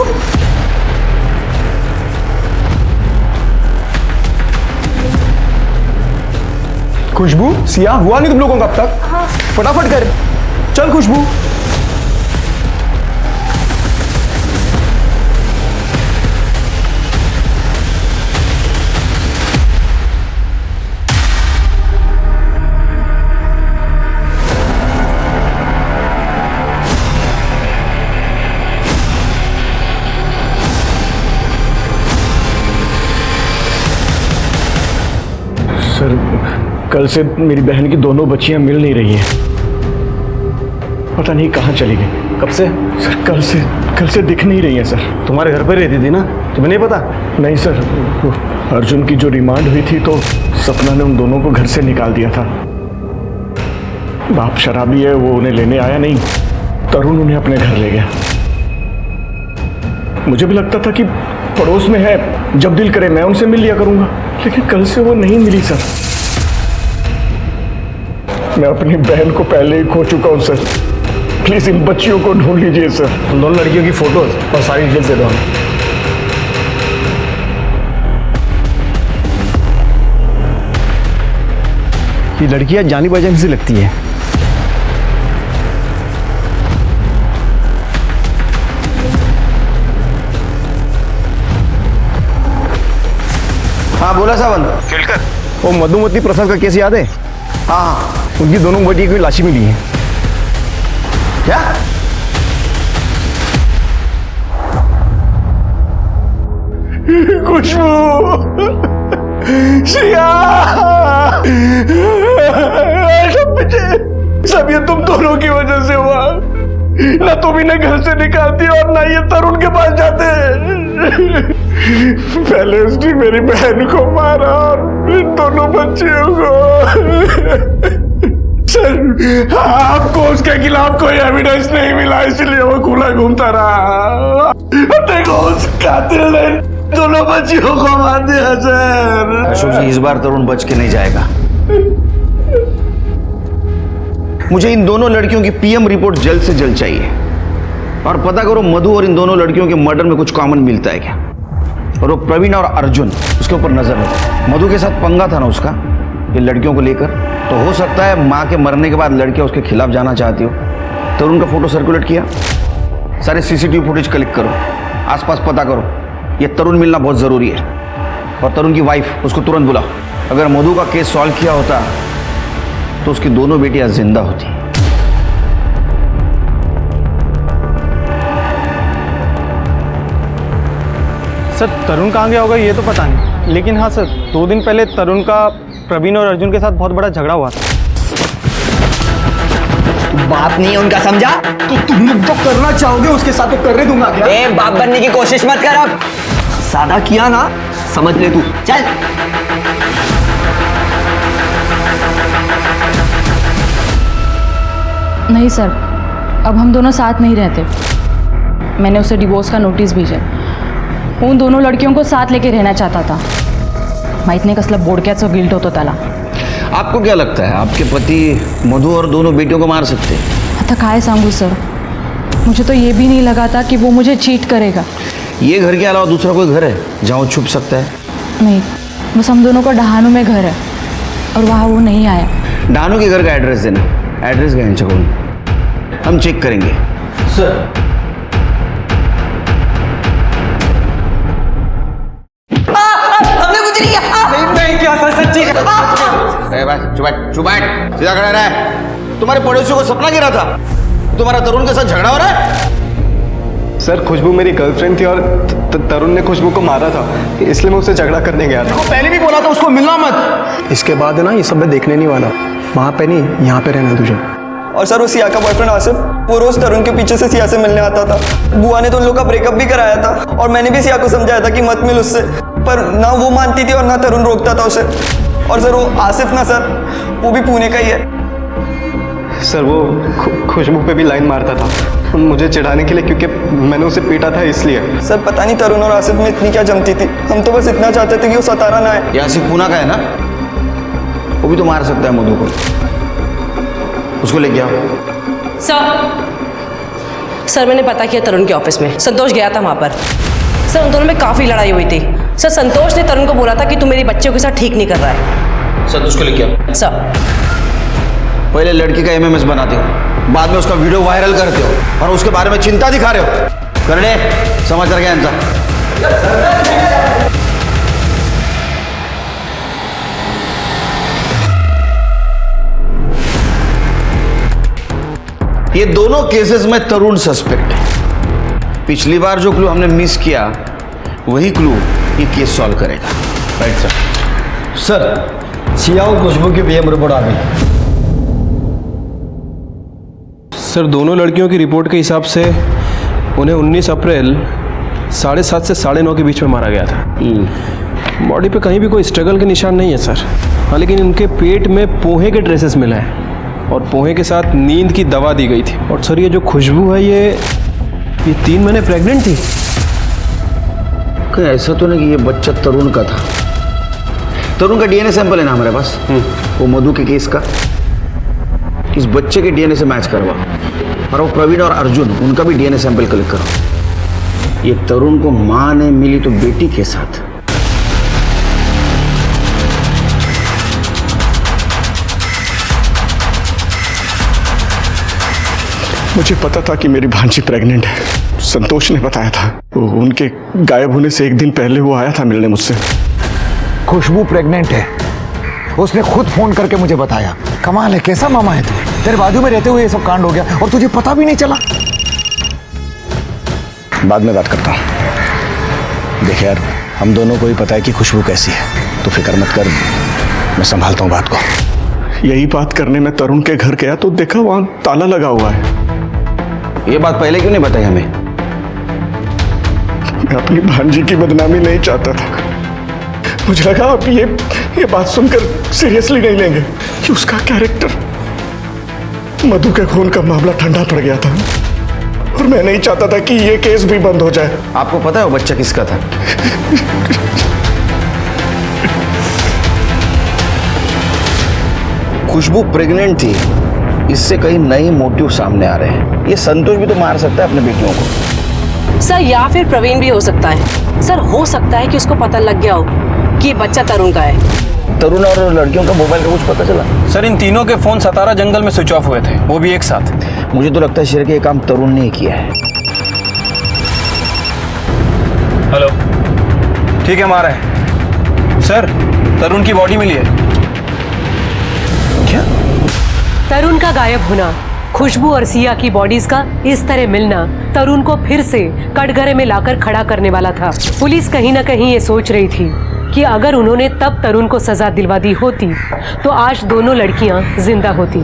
खुशबू सिया हुआ नहीं तुम लोगों का अब तक? फटाफट कर, चल खुशबू। कल से मेरी बहन की दोनों बच्चियां मिल नहीं रही हैं। पता नहीं कहाँ चली गई। कब से? सर कल से दिख नहीं रही है सर। तुम्हारे घर पे रहती थी ना, तुम्हें नहीं पता? नहीं सर, वो अर्जुन की जो रिमांड हुई थी तो सपना ने उन दोनों को घर से निकाल दिया था। बाप शराबी है, वो उन्हें लेने आया नहीं, तरुण उन्हें अपने घर ले गया। मुझे भी लगता था कि पड़ोस में है, जब दिल करे मैं उनसे मिल लिया करूंगा, लेकिन कल से वो नहीं मिली सर। मैं अपनी बहन को पहले ही खो चुका हूं सर। प्लीज इन बच्चियों को ढूंढ लीजिए सर। उन दोनों लड़कियों की फोटोज और सारी डिटेल्स दे दो हमें। ये लड़कियां जानी पहचानी सी लगती है। हाँ बोला सावंत। केलकर, वो मधुमती प्रसाद का केस याद है? हाँ, उनकी दोनों बेटी की लाशें मिली है। क्या? खुशबू, श्रिया, सब ये तुम दोनों की वजह से हुआ। ना तुम इन्हें घर से निकालती और ना ये तरुण के पास जाते। पहले उसने मेरी बहन को मारा और इन दोनों बच्चियों को। सर, आपको उसके खिलाफ कोई एविडेंस नहीं मिला, इसलिए वो खुला घूमता रहा। देखो, उस कातिल ने दोनों बच्चियों को मार दिया सर। अशोक जी, इस बार तरुण बच के नहीं जाएगा। मुझे इन दोनों लड़कियों की पीएम रिपोर्ट जल्द से जल्द चाहिए, और पता करो मधु और इन दोनों लड़कियों के मर्डर में कुछ कॉमन मिलता है क्या। और वो प्रवीण और अर्जुन, उसके ऊपर नजर रखो। मधु के साथ पंगा था ना उसका ये लड़कियों को लेकर, तो हो सकता है माँ के मरने के बाद लड़कियां उसके खिलाफ जाना चाहती हो। तरुण का फोटो सर्कुलेट किया, सारे सीसीटीवी फुटेज कलेक्ट करो, आसपास पता करो। ये तरुण मिलना बहुत जरूरी है। और तरुण की वाइफ, उसको तुरंत बुलाओ। अगर मधु का केस सॉल्व किया होता तो उसकी दोनों बेटियां जिंदा होती। सर, तरुण कहाँ गया होगा ये तो पता नहीं, लेकिन हाँ सर, 2 दिन पहले तरुण का प्रवीण और अर्जुन के साथ बहुत बड़ा झगड़ा हुआ था। बाप नहीं है उनका, समझा? तो तुम लोग जो करना चाहोगे उसके साथ तो करने दूंगा क्या? ए, बाप बनने की कोशिश मत कर। अब सादा किया ना, समझ ले तू। चल। नहीं सर, अब हम दोनों साथ नहीं रहते। मैंने उसे डिवोर्स का नोटिस भेजा। उन दोनों लड़कियों को साथ लेके रहना चाहता था। माहित नाही कसलं बोडक्याचं गिल्ट होतं त्याला। आपको क्या लगता है आपके पति मधु और दोनों बेटियों को मार सकते? आता काय सांगू सर, मुझे तो ये भी नहीं लगा था कि वो मुझे चीट करेगा। ये घर के अलावा दूसरा कोई घर है जहाँ वो छुप सकता है? नहीं, बस हम दोनों का डहानू में घर है और वहाँ वो नहीं आया। डानू के घर का एड्रेस देना। एड्रेस का इंच हम चेक करेंगे सर। हमने कुछ नहीं किया। नहीं क्या सर, सच्ची। चुप बैठ, सीधा खड़ा रहा। तुम्हारे पड़ोसियों को सपना गिरा था तुम्हारा तरुण के साथ झगड़ा हो रहा है। सर, खुशबू मेरी गर्लफ्रेंड थी और तरुण ने खुशबू को मारा था, इसलिए मैं उससे झगड़ा करने गया था। पहले भी बोला था उसको मिलना मत। इसके बाद है ना, ये सब मैं देखने नहीं वाला। वहाँ पे नहीं, यहाँ पे रहना तुझे। और सर, वो सिया का बॉयफ्रेंड आसिफ, वो रोज तरुण के पीछे से सिया से मिलने आता था। बुआ ने तो उन लोग का ब्रेकअप भी कराया था, और मैंने भी सिया को समझाया था कि मत मिल उससे, पर ना वो मानती थी और ना तरुण रोकता था उसे। और सर, वो आसिफ ना सर, वो भी पुणे का ही है। सर, वो खुशबू पे भी लाइन मारता था मुझे चिढ़ाने के लिए, क्योंकि मैंने उसे पीटा था इसलिए। सर, पता नहीं तरुण और आसिफ में इतनी क्या जमती थी। हम तो बस इतना चाहते थे कि वो सतारा ना आए। ये आसिफ पूना का है ना, वो भी तो मार सकता है मधु को। उसको लेके आओ। सर, मैंने पता किया तरुण के ऑफिस में संतोष गया था वहाँ पर। सर, उन दोनों में काफ़ी लड़ाई हुई थी। सर, संतोष ने तरुण को बोला था कि तू मेरी बच्चियों के साथ ठीक नहीं कर रहा है। संतोष को लेके आओ। सर, पहले लड़की का एमएमएस बनाते हो, बाद में उसका वीडियो वायरल करते हो और उसके बारे में चिंता दिखा रहे हो। करने समाचार क्या इनका? ये दोनों केसेस में तरुण सस्पेक्ट है। पिछली बार जो क्लू हमने मिस किया वही क्लू ये केस सॉल्व करेगा। Right sir. सर, सिया और खुशबू की पीएम रिपोर्ट आ गई। सर दोनों लड़कियों की रिपोर्ट के हिसाब से उन्हें 19 अप्रैल 7:30 से 9:30 के बीच में मारा गया था। बॉडी पे कहीं भी कोई स्ट्रगल के निशान नहीं है सर। हाँ, लेकिन उनके पेट में पोहे के ट्रेसेस मिले हैं और पोहे के साथ नींद की दवा दी गई थी। और सर ये जो खुशबू है ये 3 महीने प्रेग्नेंट थी। कहीं ऐसा तो नहीं कि ये बच्चा तरुण का था? तरुण का डीएनए सैंपल है ना हमारे पास, वो मधु के केस का। इस बच्चे के डीएनए से मैच करवा, और वो प्रवीण और अर्जुन उनका भी डीएनए सैंपल कलेक्ट करो। ये तरुण को मां ने मिली तो बेटी के साथ। मुझे पता था कि मेरी भांजी प्रेग्नेंट है। संतोष ने बताया था। उनके गायब होने से एक दिन पहले वो आया था मिलने मुझसे। खुशबू प्रेग्नेंट है, उसने खुद फोन करके मुझे बताया। कमाल है, कैसा मामा है तू? तेरे बाजू में रहते हुए ये सब कांड हो गया और तुझे पता भी नहीं चला। बाद में बात करता हूँ। देख यार, हम दोनों को ही पता है कि खुशबू कैसी है, तो फिक्र मत कर, मैं संभालता हूँ बात को। यही बात करने में तरुण के घर गया तो देखा वहां ताला लगा हुआ है। ये बात पहले क्यों नहीं बताई हमें? मैं अपनी भांजी की बदनामी नहीं चाहता था। मुझे लगा आप ये बात सुनकर सीरियसली नहीं लेंगे कि उसका कैरेक्टर, मधु के खून का मामला ठंडा पड़ गया था और मैं नहीं चाहता था कि ये केस भी बंद हो जाए। आपको पता है वो बच्चा किसका था? खुशबू प्रेग्नेंट थी, इससे कई नए मोटिव सामने आ रहे हैं। ये संतोष भी तो मार सकता है अपने बेटियों को। सर या फिर प्रवीण भी हो सकता है। सर हो सकता है कि उसको पता लग गया हो कि ये बच्चा तरुण का है। तरुण और लड़कियों का मोबाइल का कुछ पता चला? सर इन तीनों के फोन सतारा जंगल में स्विच ऑफ हुए थे, वो भी एक साथ। मुझे तो लगता है शेर के ये काम तरुण ने किया है। हेलो, ठीक है, हमारा है। सर तरुण की बॉडी मिली है। तरुण का गायब होना, खुशबू और सिया की बॉडीज का इस तरह मिलना तरुण को फिर से कटघरे में लाकर खड़ा करने वाला था। पुलिस कहीं ना कहीं ये सोच रही थी कि अगर उन्होंने तब तरुण को सजा दिलवा दी होती तो आज दोनों लड़कियां जिंदा होती।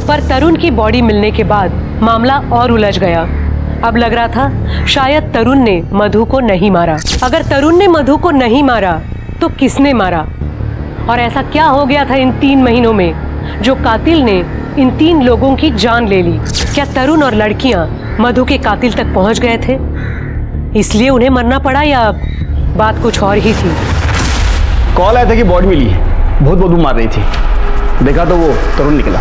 पर तरुण की बॉडी मिलने के बाद मामला और उलझ गया। अब लग रहा था शायद तरुण ने मधु को नहीं मारा। अगर तरुण ने मधु को नहीं मारा तो किसने मारा? और ऐसा क्या हो गया था इन 3 महीनों में जो कातिल ने इन 3 लोगों की जान ले ली? क्या तरुण और लड़कियां मधु के कातिल तक पहुंच गए थे, इसलिए उन्हें मरना पड़ा, या बात कुछ और ही थी? कॉल आया था कि बॉडी मिली है, बहुत बदबू मार रही थी। देखा तो वो तरुण निकला।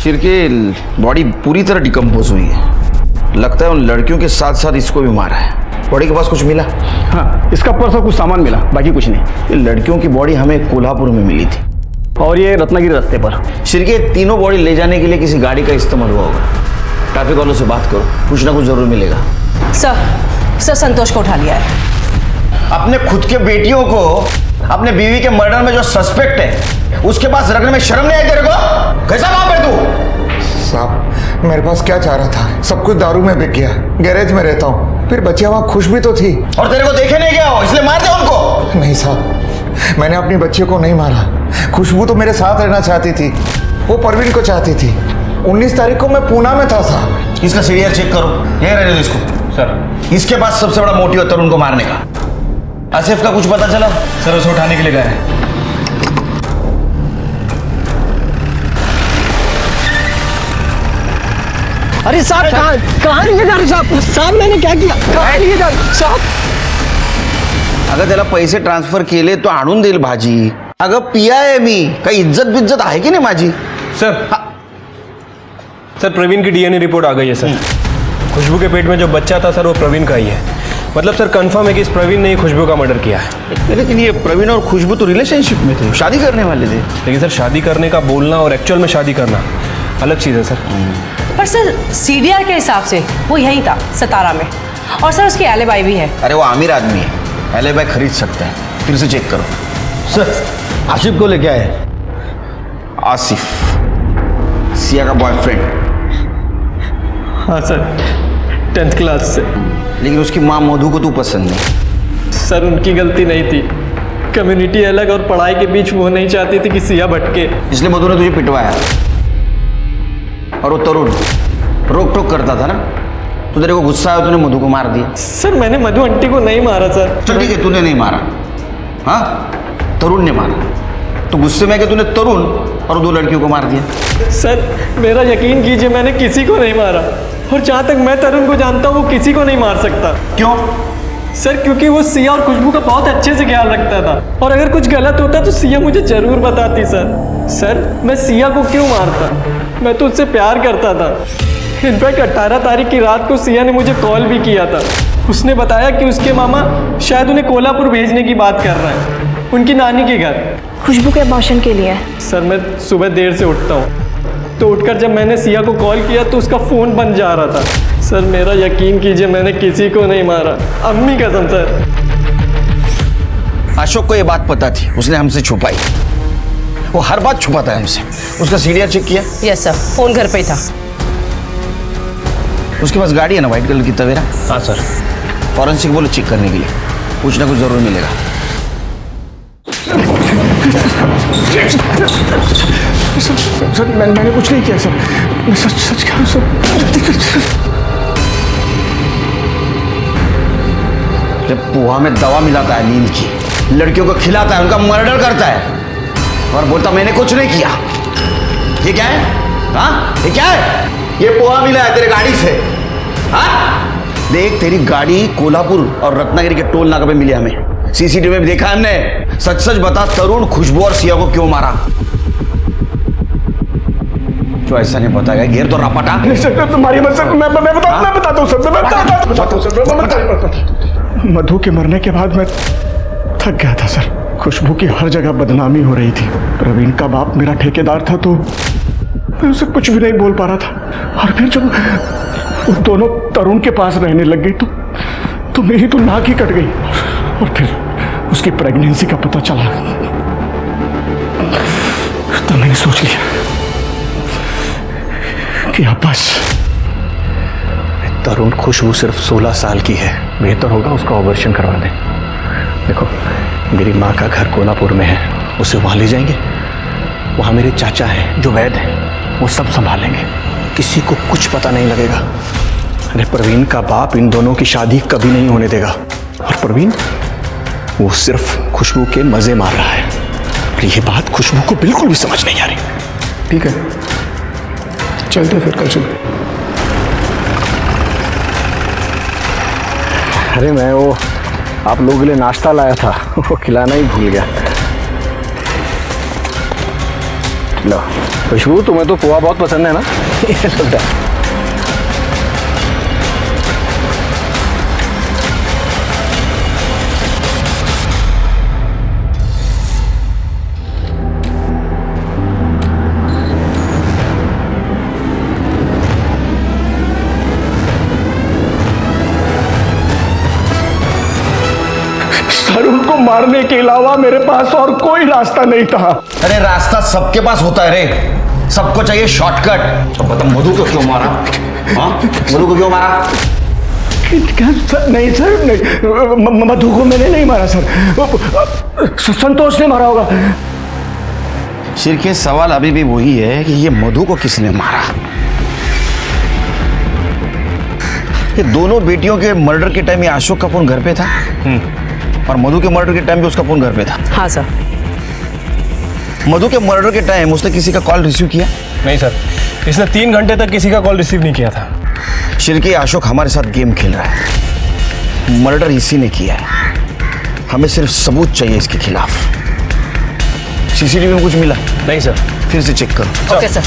शेर की बॉडी पूरी तरह डिकम्पोज हुई है। लगता है उन लड़कियों के साथ साथ इसको भी मारा है। बॉडी के पास कुछ मिला? हाँ, इसका पर्स और कुछ सामान मिला, बाकी कुछ नहीं। ये लड़कियों की बॉडी हमें कोल्हापुर में मिली थी और ये रत्नागिरी रास्ते पर। शेर के तीनों बॉडी ले जाने के लिए किसी गाड़ी का इस्तेमाल हुआ होगा। ट्रैफिक वालों से बात करो, कुछ ना कुछ जरूर मिलेगा। सर संतोष को उठा लिया है। अपने खुद के बेटियों को अपने बीवी के मर्डर में जो सस्पेक्ट है उसके पास रखने में शर्म नहीं आई तेरे को? कैसा बाप है तू? साहब, मेरे पास क्या चाह रहा था? सब कुछ दारू में बिक गया। गैरेज में रहता हूँ, फिर बच्चियां वहां खुश भी तो थी। और तेरे को देखे नहीं गया हो इसलिए मार दिया उनको? नहीं साहब, मैंने अपनी बच्ची को नहीं मारा। खुशबू तो मेरे साथ रहना चाहती थी, वो परवीन को चाहती थी। 19 तारीख को मैं पूना में था साहब। इसका सीडीआर चेक करो, यही रहने दो इसको। सर इसके पास सबसे बड़ा मोटिव है तरुण को मारने का। आसिफ का कुछ पता चला? सर उसे उठाने के लिए गए हैं। अरे साहब, कहाँ लिए जा रहे साहब? मैंने क्या किया? कहाँ लिए जा रहे साहब? अगं त्याला पैसे ट्रान्सफर केले तो आणून देईल भाजी। अगं पिया आहे मी, काही इज्जत बिज्जत आहे की नाही माझी? सर प्रवीण की डीएनए रिपोर्ट आ गई है सर। खुशबू के पेट में जो बच्चा था सर वो प्रवीण का ही है। मतलब सर कंफर्म है कि इस प्रवीण ने ही खुशबू का मर्डर किया है। लेकिन ये प्रवीण और खुशबू तो रिलेशनशिप में थे, शादी करने वाले थे। लेकिन सर शादी करने का बोलना और एक्चुअल में शादी करना अलग चीज़ है सर। पर सर सीडीआर के हिसाब से वो यहीं था, सतारा में। और सर उसकी एलिबाई भी है। अरे वो अमीर आदमी है, एलिबाई खरीद सकता है। फिर से चेक करो। सर आसिफ को लेके आए। आसिफ सिया का बॉयफ्रेंड? हाँ सर, 10th क्लास से। लेकिन उसकी माँ मधु को तू पसंद नहीं? सर उनकी गलती नहीं थी, कम्युनिटी अलग और पढ़ाई के बीच वो नहीं चाहती थी कि सिया भटके। इसलिए मधु ने तुझे पिटवाया। और वो तरुण रोक टोक करता था ना, तो तेरे को गुस्सा आया, तूने मधु को मार दिया। सर मैंने मधु आंटी को नहीं मारा सर। चल ठीक है, तूने नहीं मारा, हाँ तरुण ने मारा। तो गुस्से में कि तूने तरुण और दो लड़कियों को मार दिया। सर मेरा यकीन कीजिए, मैंने किसी को नहीं मारा, और जहाँ तक मैं तरुण को जानता हूँ वो किसी को नहीं मार सकता। क्यों? सर क्योंकि वो सिया और खुशबू का बहुत अच्छे से ख्याल रखता था, और अगर कुछ गलत होता तो सिया मुझे जरूर बताती। सर मैं सिया को क्यों मारता, मैं तो उससे प्यार करता था। इनफैक्ट 18 तारीख की रात को सिया ने मुझे कॉल भी किया था। उसने बताया कि उसके मामा शायद उन्हें कोल्हापुर भेजने की बात कर रहे हैं, उनकी नानी के घर। खुशबू के अबॉर्शन के लिए। सर मैं सुबह देर से उठता हूँ, तो उठकर जब मैंने सिया को कॉल किया तो उसका फ़ोन बंद जा रहा था। सर मेरा यकीन कीजिए, मैंने किसी को नहीं मारा, अम्मी कसम सर। अशोक को ये बात पता थी, उसने हमसे छुपाई। वो हर बात छुपाता है हमसे। उसका सीढ़ियाँ चेक किया? यस सर, फोन घर पे था। उसके पास गाड़ी है ना व्हाइट कलर की तवेरा? हाँ सर। फॉरेंसिक बोलो चेक करने के लिए, कुछ ना कुछ जरूर मिलेगा। सर मैंने कुछ नहीं किया सर, मैं सच सच कह रहा हूं सर। जब पोहा में दवा मिलाता है नींद की, लड़कियों को खिलाता है, उनका मर्डर करता है और बोलता मैंने कुछ नहीं किया। ये क्या है? हाँ ये क्या है? ये पोहा मिला है तेरे गाड़ी से। हाँ देख, तेरी गाड़ी कोल्हापुर और रत्नागिरी के टोल नाका पे मिली हमें, सीसीटीवी में देखा हमने। सच सच बता, तरुण खुशबू और सिया को क्यों मारा? जो ऐसा नहीं बताएगा घेर तो रापटा। तुम्हारी मत सर, मैं बताता हूँ सर, मैं बताता हूँ सर। मधु के मरने के बाद मैं थक गया था सर। खुशबू की हर जगह बदनामी हो रही थी। प्रवीण का बाप मेरा ठेकेदार था, तो मैं उसे कुछ भी नहीं बोल पा रहा था। और फिर जब वो दोनों तरुण के पास रहने लग गई तो मेरी तो नाक ही कट गई। और फिर उसकी प्रेगनेंसी का पता चला तो मैंने सोच लिया कि अब बस। तरुण खुशबू सिर्फ 16 साल की है, बेहतर होगा उसका ऑपरेशन करवा दें। देखो मेरी माँ का घर कोल्हापुर में है, उसे वहाँ ले जाएंगे। वहाँ मेरे चाचा हैं जो वैद्य हैं, वो सब संभालेंगे, किसी को कुछ पता नहीं लगेगा। अरे प्रवीण का बाप इन दोनों की शादी कभी नहीं होने देगा। और प्रवीण वो सिर्फ खुशबू के मज़े मार रहा है, और ये बात खुशबू को बिल्कुल भी समझ नहीं आ रही। ठीक है, चलते फिर कल सुबह। अरे मैं वो आप लोगों के लिए नाश्ता लाया था, वो खिलाना ही भूल गया। लो खुशबू, तुम्हें तो पोहा बहुत पसंद है ना? तरुण को मारने के अलावा मेरे पास और कोई रास्ता नहीं था। अरे रास्ता सबके पास होता है रे, सबको चाहिए शॉर्टकट। तो बता मधु को क्यों मारा? हाँ मधु को क्यों मारा? नहीं सर, नहीं, मधु को मैंने नहीं मारा सर, संतोष ने मारा होगा। सिर्फ सवाल अभी भी वही है कि ये मधु को किसने मारा। ये दोनों बेटियों के मर्डर के टाइम ये अशोक का फोन घर पे था, और मधु के मर्डर के टाइम भी उसका फोन घर पे था। हाँ सर। मधु के मर्डर के टाइम उसने किसी का कॉल रिसीव किया? नहीं सर, इसने 3 घंटे तक किसी का कॉल रिसीव नहीं किया था। शिरके अशोक हमारे साथ गेम खेल रहा है, मर्डर इसी ने किया है। हमें सिर्फ सबूत चाहिए इसके खिलाफ। सीसीटीवी में कुछ मिला? नहीं सर। फिर से चेक करो। Okay sir.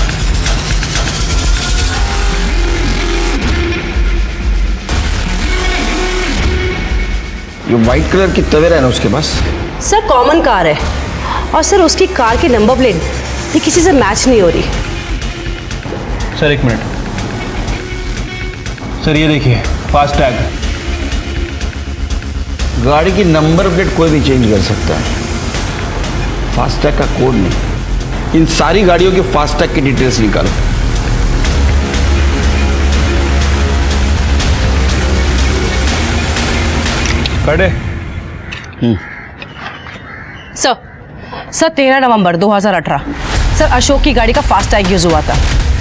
ये व्हाइट कलर की तवेरा है ना उसके पास? सर कॉमन कार है, और सर उसकी कार की नंबर प्लेट ये किसी से मैच नहीं हो रही। सर 1 मिनट सर, ये देखिए फास्ट टैग। गाड़ी की नंबर प्लेट कोई भी चेंज कर सकता है, फास्टैग का कोड नहीं। इन सारी गाड़ियों के फास्टैग की डिटेल्स निकालो। खड़े। सर 13 नवंबर 2018 सर अशोक की गाड़ी का फास्टैग यूज हुआ था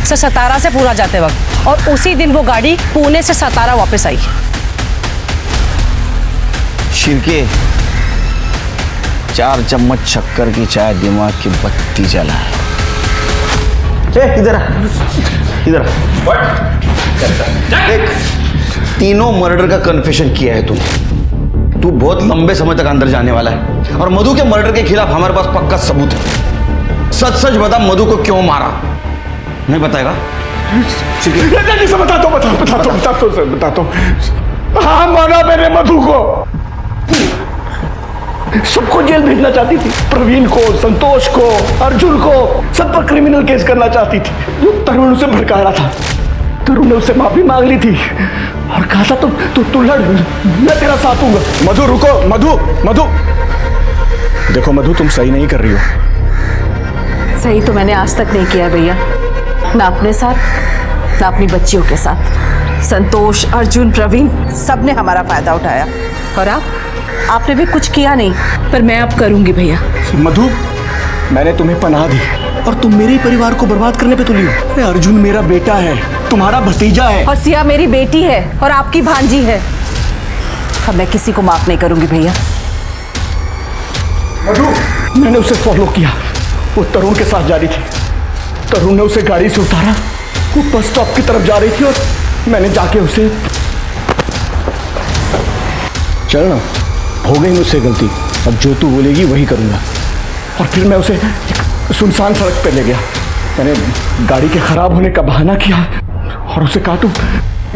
सर सतारा से पूरा जाते वक्त, और उसी दिन वो गाड़ी पुणे से सतारा वापस आई। शिरके 4 चम्मच शक्कर की चाय दिमाग की बत्ती जलाए। इधर इधर देख, तीनों मर्डर का कन्फेशन किया है तूने। तू बहुत लंबे समय तक अंदर जाने वाला है, और मधु के मर्डर के खिलाफ हमारे पास पक्का सबूत है। सच सच बता, मधु को क्यों मारा? नहीं बताएगा? बताता हूँ। हाँ, मारा मैंने मधु को। सबको जेल भेजना चाहती थी, प्रवीण को, संतोष को, अर्जुन को, सब पर क्रिमिनल केस करना चाहती थी। जो तरुण उसे भड़का रहा था, तरुण ने उससे माफी मांग ली थी और कहा था तू लड़, मैं तेरा साथ दूंगा। मधु रुको, मधु देखो मधु, तुम सही नहीं कर रही हो। सही तो मैंने आज तक नहीं किया भैया, ना अपने साथ ना अपनी बच्चियों के साथ। संतोष, अर्जुन, प्रवीण सब ने हमारा फायदा उठाया, और आपने भी कुछ किया नहीं, पर मैं अब करूंगी भैया। मधु, मैंने तुम्हें पनाह दी और तुम मेरे ही परिवार को बर्बाद करने पे तुली हो। अरे अर्जुन मेरा बेटा है, तुम्हारा भतीजा है, और सिया मेरी बेटी है और आपकी भांजी है। अब मैं किसी को माफ नहीं करूंगी भैया। मधु, मैंने उसे फॉलो किया, वो तरुण के साथ जा रही थी। तरुण ने उसे गाड़ी से उतारा, वो बस स्टॉप की तरफ जा रही थी और मैंने जाके उसे। चल ना, हो गई मुझसे गलती, अब जो तू बोलेगी वही करूँगा। और फिर मैं उसे एक सुनसान सड़क पे ले गया। मैंने गाड़ी के खराब होने का बहाना किया और उसे कहा तू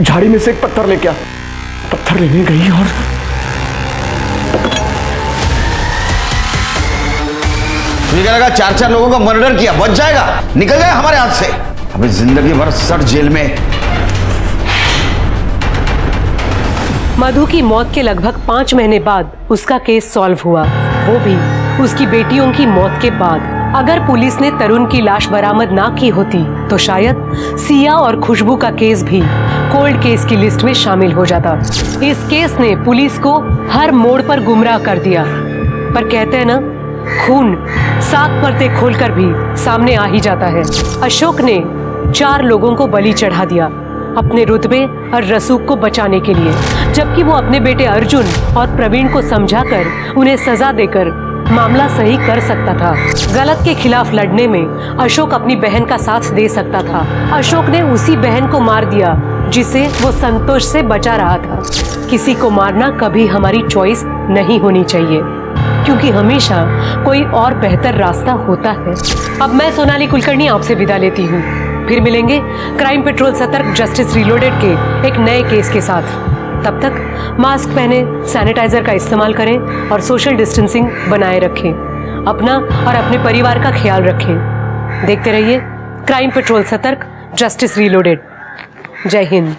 झाड़ी में से एक पत्थर लेके आ। पत्थर लेने गई और तुझे क्या लगा 4 लोगों का मर्डर किया बच जाएगा? निकल जाएगा हमारे हाथ से। अभी जिंदगी भर सट जेल में। मधु की मौत के लगभग 5 महीने बाद उसका केस सॉल्व हुआ, वो भी उसकी बेटियों की मौत के बाद। अगर पुलिस ने तरुण की लाश बरामद ना की होती तो शायद सिया और खुशबू का केस भी कोल्ड केस की लिस्ट में शामिल हो जाता। इस केस ने पुलिस को हर मोड़ पर गुमराह कर दिया, पर कहते हैं ना, खून 7 परतें खोलकर भी सामने आ ही जाता है। अशोक ने 4 लोगों को बलि चढ़ा दिया अपने रुतबे और रसूख को बचाने के लिए, जबकि वो अपने बेटे अर्जुन और प्रवीण को समझाकर उन्हें सजा देकर मामला सही कर सकता था। गलत के खिलाफ लड़ने में अशोक अपनी बहन का साथ दे सकता था। अशोक ने उसी बहन को मार दिया जिसे वो संतोष से बचा रहा था। किसी को मारना कभी हमारी चॉइस नहीं होनी चाहिए, क्योंकि हमेशा कोई और बेहतर रास्ता होता है। अब मैं सोनाली कुलकर्णी आपसे विदा लेती हूँ। फिर मिलेंगे क्राइम पेट्रोल सतर्क जस्टिस रीलोडेड के एक नए केस के साथ। तब तक मास्क पहने, सैनिटाइजर का इस्तेमाल करें और सोशल डिस्टेंसिंग बनाए रखें। अपना और अपने परिवार का ख्याल रखें। देखते रहिए क्राइम पेट्रोल सतर्क जस्टिस रीलोडेड। जय हिंद।